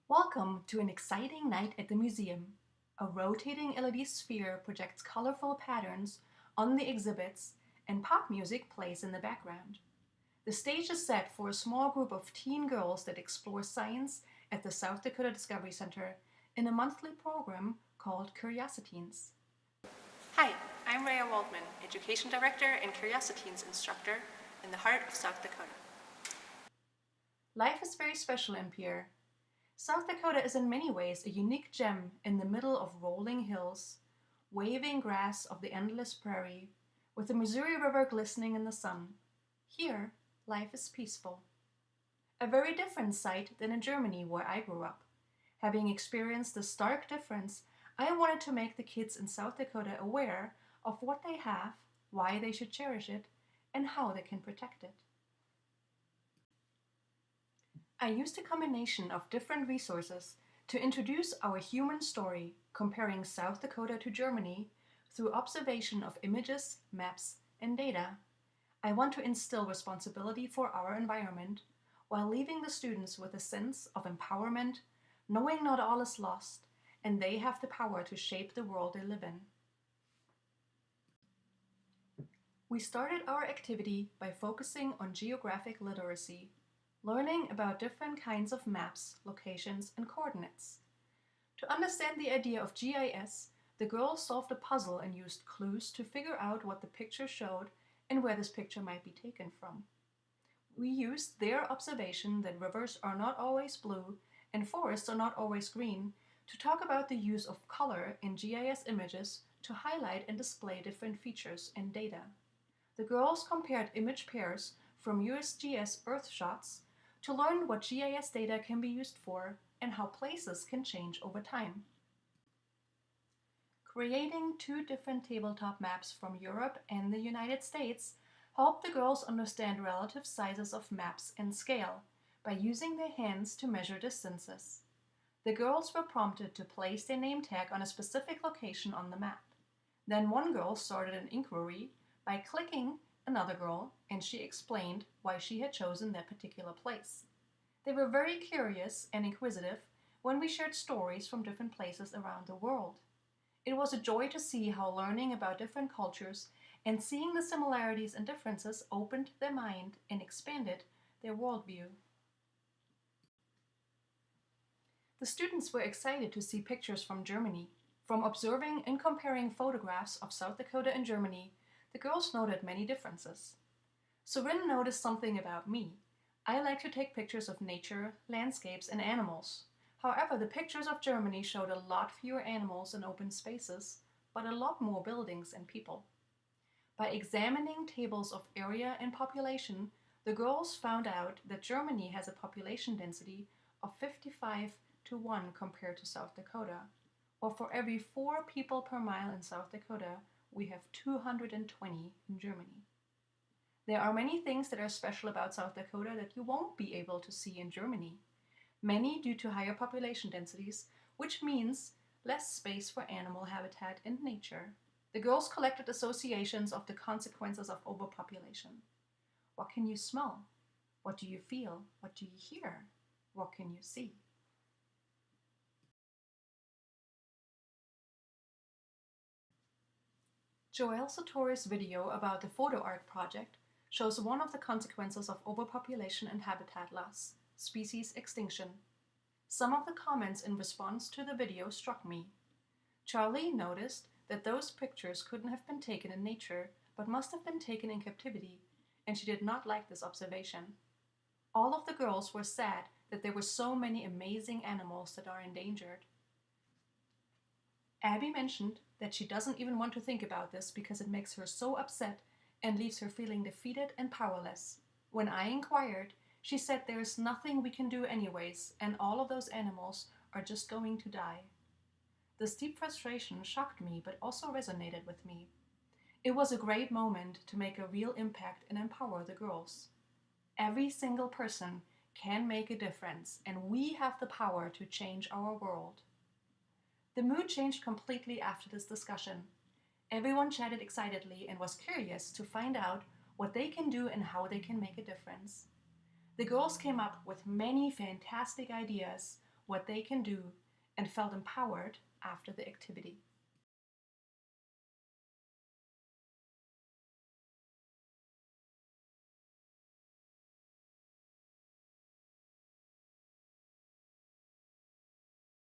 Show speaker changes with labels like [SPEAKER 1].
[SPEAKER 1] Welcome to an exciting night at the museum. A rotating LED sphere projects colorful patterns on the exhibits, and pop music plays in the background. The stage is set for a small group of teen girls that explore science at the South Dakota Discovery Center in a monthly program called CuriosiTeens. Hi, I'm Rhea Waldman, Education Director and CuriosiTeens instructor in the heart of South Dakota. Life is very special in Pierre. South Dakota is in many ways a unique gem in the middle of rolling hills, waving grass of the endless prairie, with the Missouri River glistening in the sun. Here, life is peaceful. A very different sight than in Germany, where I grew up. Having experienced the stark difference, I wanted to make the kids in South Dakota aware of what they have, why they should cherish it, and how they can protect it. I used a combination of different resources to introduce our human story, comparing South Dakota to Germany through observation of images, maps, and data. I want to instill responsibility for our environment while leaving the students with a sense of empowerment, knowing not all is lost, and they have the power to shape the world they live in. We started our activity by focusing on geographic literacy, learning about different kinds of maps, locations, and coordinates. To understand the idea of GIS, the girls solved a puzzle and used clues to figure out what the picture showed and where this picture might be taken from. We used their observation that rivers are not always blue and forests are not always green to talk about the use of color in GIS images to highlight and display different features and data. The girls compared image pairs from USGS Earth shots to learn what GIS data can be used for and how places can change over time. Creating two different tabletop maps from Europe and the United States helped the girls understand relative sizes of maps and scale by using their hands to measure distances. The girls were prompted to place their name tag on a specific location on the map. Then one girl started an inquiry by clicking another girl, and she explained why she had chosen that particular place. They were very curious and inquisitive when we shared stories from different places around the world. It was a joy to see how learning about different cultures and seeing the similarities and differences opened their mind and expanded their worldview. The students were excited to see pictures from Germany. From observing and comparing photographs of South Dakota and Germany, the girls noted many differences. Sorin noticed something about me. I like to take pictures of nature, landscapes, and animals. However, the pictures of Germany showed a lot fewer animals and open spaces, but a lot more buildings and people. By examining tables of area and population, the girls found out that Germany has a population density of 55 to 1 compared to South Dakota, or for every 4 people per mile in South Dakota, we have 220 in Germany. There are many things that are special about South Dakota that you won't be able to see in Germany. Many due to higher population densities, which means less space for animal habitat and nature. The girls collected associations of the consequences of overpopulation. What can you smell? What do you feel? What do you hear? What can you see? Joelle Satori's video about the photo art project shows one of the consequences of overpopulation and habitat loss, species extinction. Some of the comments in response to the video struck me. Charlie noticed that those pictures couldn't have been taken in nature, but must have been taken in captivity, and she did not like this observation. All of the girls were sad that there were so many amazing animals that are endangered. Abby mentioned that she doesn't even want to think about this because it makes her so upset and leaves her feeling defeated and powerless. When I inquired, she said there is nothing we can do anyways, and all of those animals are just going to die. This deep frustration shocked me but also resonated with me. It was a great moment to make a real impact and empower the girls. Every single person can make a difference, and we have the power to change our world. The mood changed completely after this discussion. Everyone chatted excitedly and was curious to find out what they can do and how they can make a difference. The girls came up with many fantastic ideas, what they can do and felt empowered after the activity.